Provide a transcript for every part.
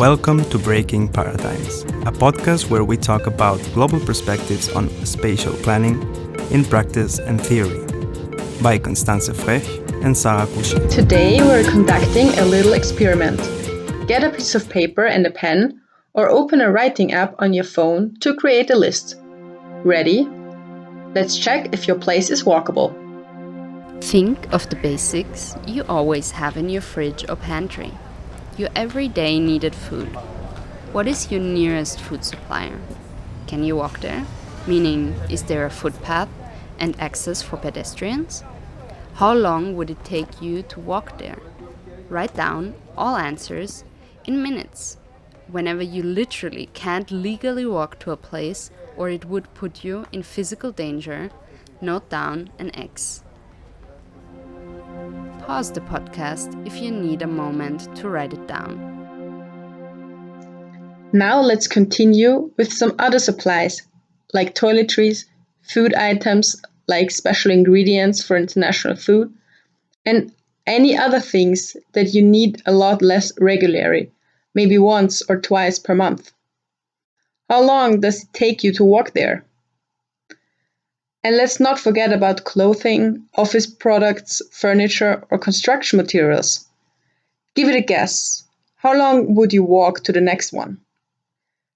Welcome to Breaking Paradigms, a podcast where we talk about global perspectives on spatial planning in practice and theory, by Constanze Frech and Kusché. Today we're conducting a little experiment. Get a piece of paper and a pen, or open a writing app on your phone to create a list. Ready? Let's check if your place is walkable. Think of the basics you always have in your fridge or pantry. Your everyday needed food. What is your nearest food supplier? Can you walk there? Meaning, is there a footpath and access for pedestrians? How long would it take you to walk there? Write down all answers in minutes. Whenever you literally can't legally walk to a place or it would put you in physical danger, note down an X. Pause the podcast if you need a moment to write it down. Now let's continue with some other supplies, like toiletries, food items like special ingredients for international food, and any other things that you need a lot less regularly, maybe once or twice per month. How long does it take you to walk there? And let's not forget about clothing, office products, furniture, or construction materials. Give it a guess. How long would you walk to the next one?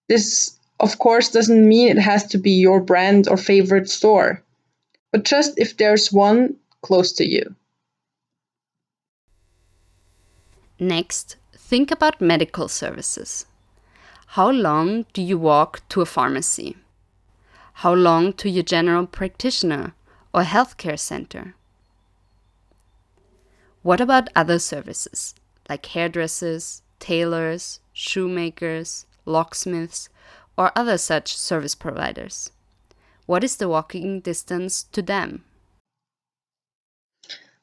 This, of course, doesn't mean it has to be your brand or favorite store, but just if there's one close to you. Next, think about medical services. How long do you walk to a pharmacy? How long to your general practitioner or healthcare center? What about other services, like hairdressers, tailors, shoemakers, locksmiths, or other such service providers? What is the walking distance to them?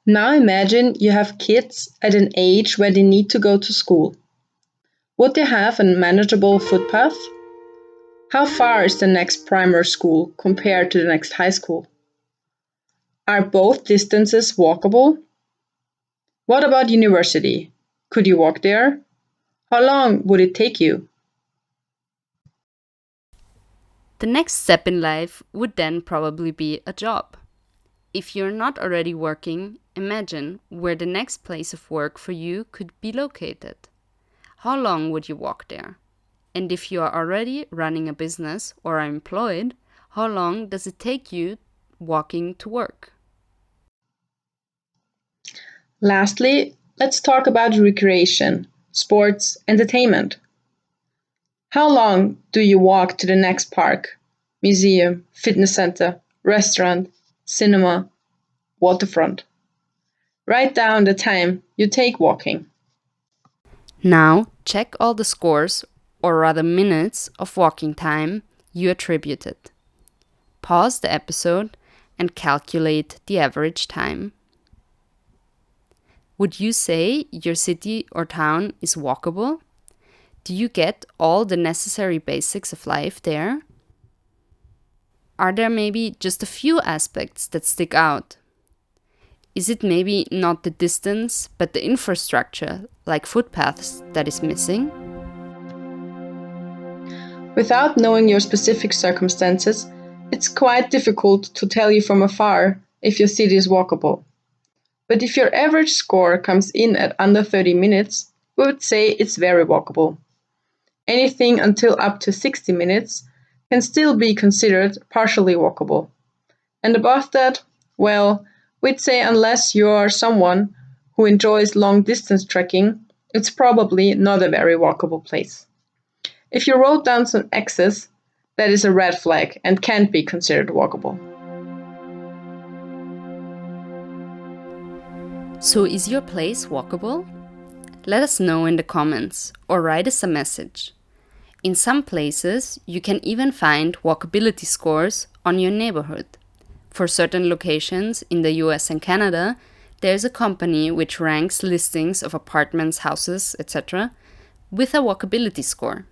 Now imagine you have kids at an age where they need to go to school. Would they have a manageable footpath? How far is the next primary school compared to the next high school? Are both distances walkable? What about university? Could you walk there? How long would it take you? The next step in life would then probably be a job. If you're not already working, imagine where the next place of work for you could be located. How long would you walk there? And if you are already running a business or are employed, how long does it take you walking to work? Lastly, let's talk about recreation, sports, entertainment. How long do you walk to the next park, museum, fitness center, restaurant, cinema, waterfront? Write down the time you take walking. Now, check all the scores, or rather minutes, of walking time you attributed. Pause the episode and calculate the average time. Would you say your city or town is walkable? Do you get all the necessary basics of life there? Are there maybe just a few aspects that stick out? Is it maybe not the distance, but the infrastructure, like footpaths, that is missing? Without knowing your specific circumstances, it's quite difficult to tell you from afar if your city is walkable. But if your average score comes in at under 30 minutes, we would say it's very walkable. Anything until up to 60 minutes can still be considered partially walkable. And above that, well, we'd say unless you are someone who enjoys long distance trekking, it's probably not a very walkable place. If you wrote down some X's, that is a red flag and can't be considered walkable. So is your place walkable? Let us know in the comments or write us a message. In some places, you can even find walkability scores on your neighborhood. For certain locations in the US and Canada, there is a company which ranks listings of apartments, houses, etc. with a walkability score.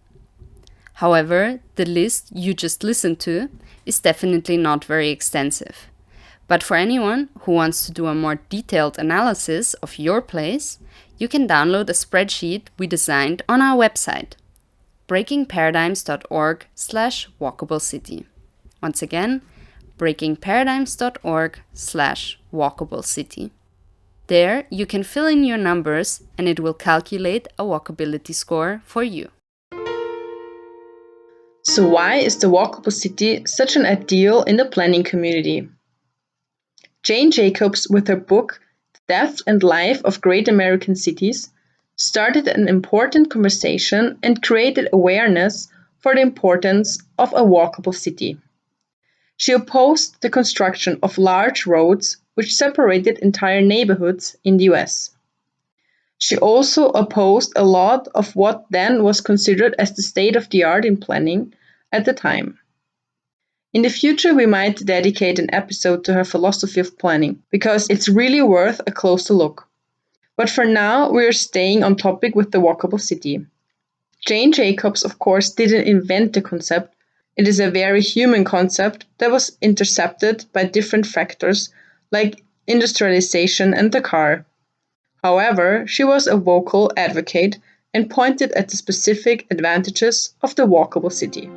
However, the list you just listened to is definitely not very extensive. But for anyone who wants to do a more detailed analysis of your place, you can download a spreadsheet we designed on our website. breakingparadigms.org/walkable city. Once again, breakingparadigms.org/walkable city. There, you can fill in your numbers and it will calculate a walkability score for you. So why is the walkable city such an ideal in the planning community? Jane Jacobs, with her book The Death and Life of Great American Cities, started an important conversation and created awareness for the importance of a walkable city. She opposed the construction of large roads which separated entire neighborhoods in the US. She also opposed a lot of what then was considered as the state-of-the-art in planning at the time. In the future, we might dedicate an episode to her philosophy of planning, because it's really worth a closer look. But for now, we are staying on topic with the walkable city. Jane Jacobs, of course, didn't invent the concept. It is a very human concept that was intercepted by different factors like industrialization and the car. However, she was a vocal advocate and pointed at the specific advantages of the walkable city.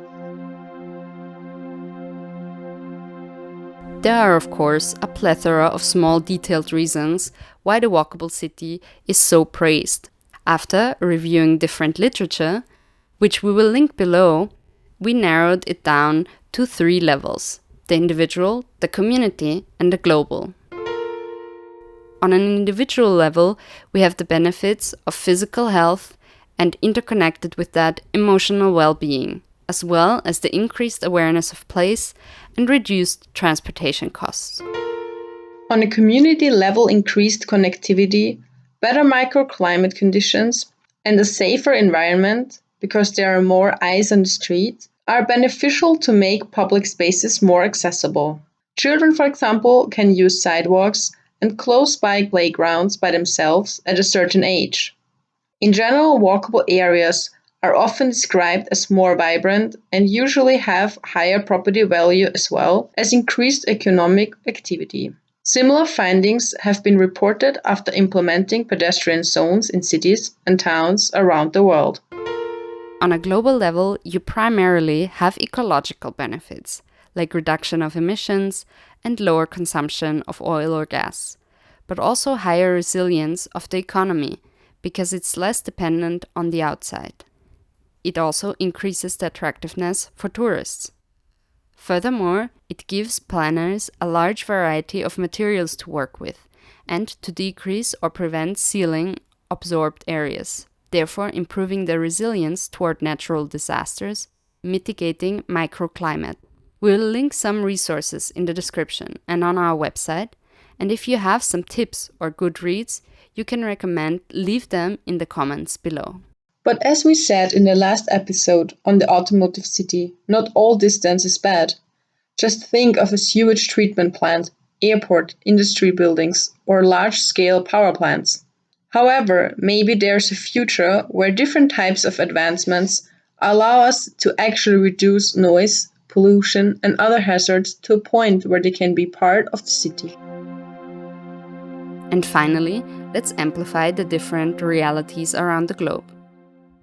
There are, of course, a plethora of small detailed reasons why the walkable city is so praised. After reviewing different literature, which we will link below, we narrowed it down to 3 levels: the individual, the community, and the global. On an individual level, we have the benefits of physical health and interconnected with that emotional well-being, as well as the increased awareness of place and reduced transportation costs. On a community level, increased connectivity, better microclimate conditions, and a safer environment, because there are more eyes on the street, are beneficial to make public spaces more accessible. Children, for example, can use sidewalks and close-by playgrounds by themselves at a certain age. In general, walkable areas are often described as more vibrant and usually have higher property value as well as increased economic activity. Similar findings have been reported after implementing pedestrian zones in cities and towns around the world. On a global level, you primarily have ecological benefits, like reduction of emissions and lower consumption of oil or gas, but also higher resilience of the economy, because it's less dependent on the outside. It also increases the attractiveness for tourists. Furthermore, it gives planners a large variety of materials to work with and to decrease or prevent sealing absorbed areas, therefore improving their resilience toward natural disasters, mitigating microclimate. We'll link some resources in the description and on our website, and if you have some tips or good reads you can recommend, leave them in the comments below. But as we said in the last episode on the automotive city, not all distance is bad. Just think of a sewage treatment plant, airport, industry buildings, or large-scale power plants. However, maybe there's a future where different types of advancements allow us to actually reduce noise, pollution, and other hazards to a point where they can be part of the city. And finally, let's amplify the different realities around the globe.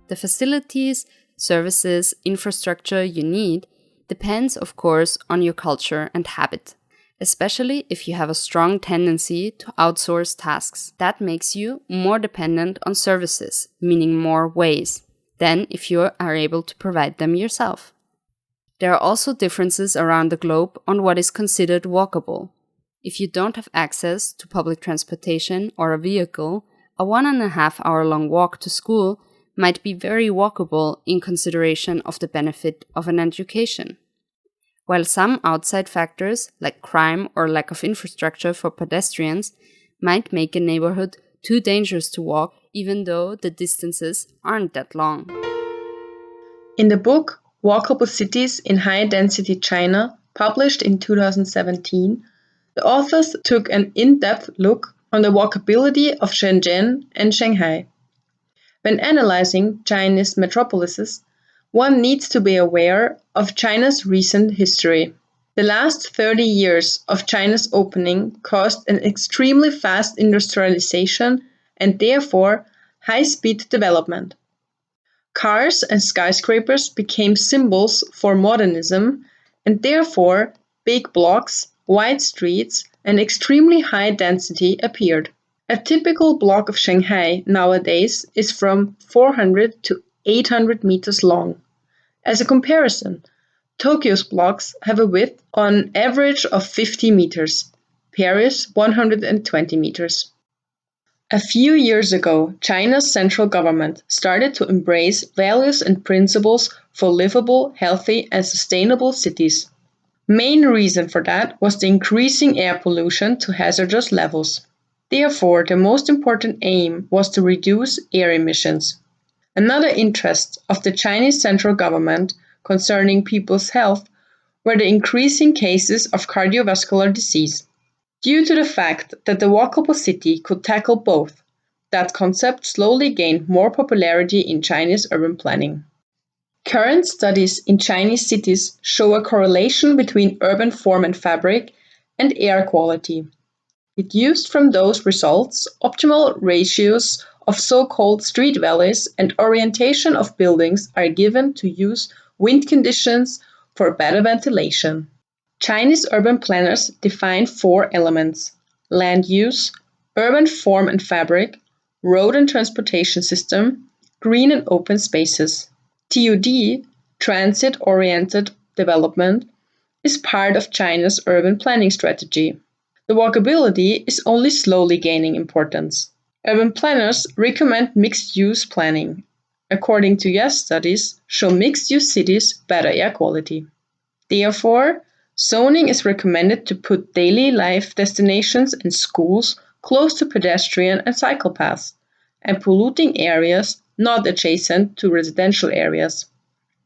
The facilities, services, infrastructure you need depends, of course, on your culture and habit, especially if you have a strong tendency to outsource tasks. That makes you more dependent on services, meaning more ways, than if you are able to provide them yourself. There are also differences around the globe on what is considered walkable. If you don't have access to public transportation or a vehicle, a 1.5 hour long walk to school might be very walkable in consideration of the benefit of an education. While some outside factors, like crime or lack of infrastructure for pedestrians, might make a neighborhood too dangerous to walk, even though the distances aren't that long. In the book Walkable Cities in High-Density China, published in 2017, the authors took an in-depth look on the walkability of Shenzhen and Shanghai. When analyzing Chinese metropolises, one needs to be aware of China's recent history. The last 30 years of China's opening caused an extremely fast industrialization and therefore high-speed development. Cars and skyscrapers became symbols for modernism, and therefore big blocks, wide streets, and extremely high density appeared. A typical block of Shanghai nowadays is from 400 to 800 meters long. As a comparison, Tokyo's blocks have a width on average of 50 meters, Paris 120 meters. A few years ago, China's central government started to embrace values and principles for livable, healthy, and sustainable cities. Main reason for that was the increasing air pollution to hazardous levels. Therefore, the most important aim was to reduce air emissions. Another interest of the Chinese central government concerning people's health were the increasing cases of cardiovascular disease. Due to the fact that the walkable city could tackle both, that concept slowly gained more popularity in Chinese urban planning. Current studies in Chinese cities show a correlation between urban form and fabric and air quality. Deduced from those results, optimal ratios of so-called street valleys and orientation of buildings are given to use wind conditions for better ventilation. Chinese urban planners define 4 elements: land use, urban form and fabric, road and transportation system, green and open spaces. TOD, transit-oriented development, is part of China's urban planning strategy. The walkability is only slowly gaining importance. Urban planners recommend mixed-use planning. According to US studies, show mixed-use cities better air quality. Therefore, zoning is recommended to put daily life destinations and schools close to pedestrian and cycle paths, and polluting areas not adjacent to residential areas.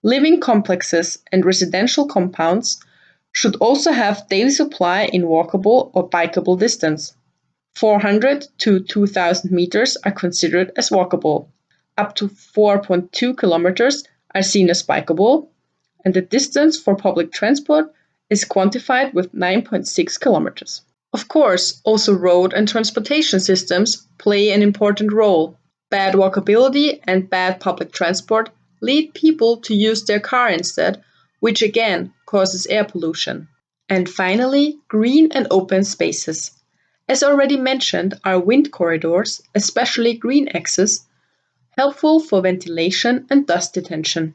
Living complexes and residential compounds should also have daily supply in walkable or bikeable distance. 400 to 2,000 meters are considered as walkable. Up to 4.2 kilometers are seen as bikeable, and the distance for public transport is quantified with 9.6 kilometers. Of course, also road and transportation systems play an important role. Bad walkability and bad public transport lead people to use their car instead, which again causes air pollution. And finally, green and open spaces. As already mentioned, are wind corridors, especially green axes, helpful for ventilation and dust detention.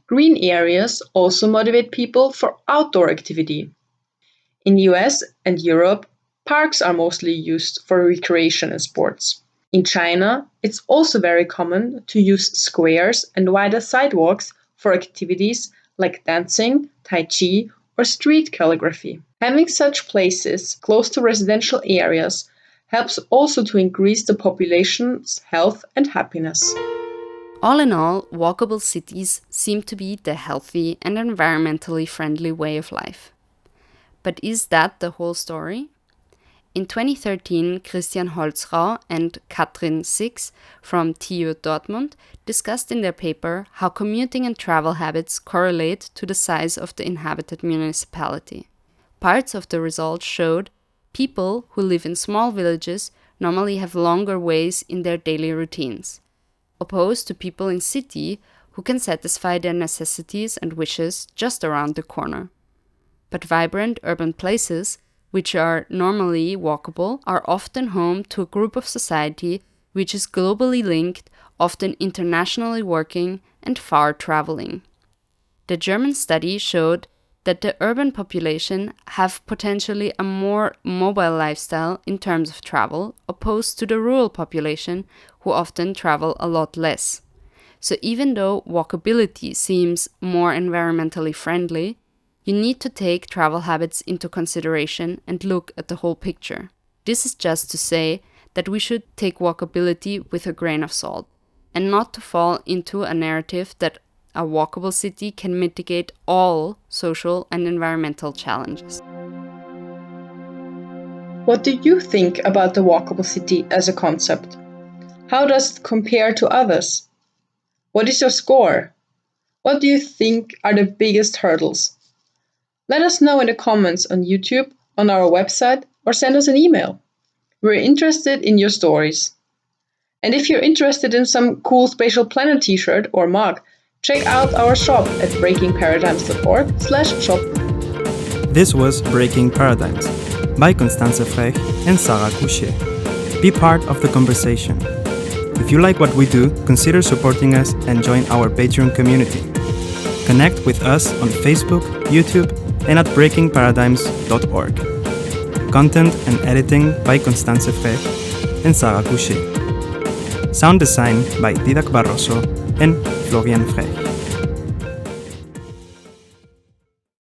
Green areas also motivate people for outdoor activity. In the US and Europe, parks are mostly used for recreation and sports. In China, it's also very common to use squares and wider sidewalks for activities like dancing, tai chi, or street calligraphy. Having such places close to residential areas helps also to increase the population's health and happiness. All in all, walkable cities seem to be the healthy and environmentally friendly way of life. But is that the whole story? In 2013, Christian Holz-Rau and Kathrin from TU Dortmund discussed in their paper how commuting and travel habits correlate to the size of the inhabited municipality. Parts of the results showed people who live in small villages normally have longer ways in their daily routines, opposed to people in city who can satisfy their necessities and wishes just around the corner. But vibrant urban places, which are normally walkable, are often home to a group of society which is globally linked, often internationally working and far traveling. The German study showed that the urban population have potentially a more mobile lifestyle in terms of travel, opposed to the rural population who often travel a lot less. So even though walkability seems more environmentally friendly, you need to take travel habits into consideration and look at the whole picture. This is just to say that we should take walkability with a grain of salt, and not to fall into a narrative that a walkable city can mitigate all social and environmental challenges. What do you think about the walkable city as a concept? How does it compare to others? What is your score? What do you think are the biggest hurdles? Let us know in the comments on YouTube, on our website, or send us an email. We're interested in your stories. And if you're interested in some cool spatial planner t-shirt or mug, check out our shop at breakingparadigms.org/shop. This was Breaking Paradigms by Constanze Frech and Sarah Kusché. Be part of the conversation. If you like what we do, consider supporting us and join our Patreon community. Connect with us on Facebook, YouTube, and at breakingparadigms.org. Content and editing by Constanze Frech and Sarah Kusché. Sound design by Dídac Barroso and Florian Frech.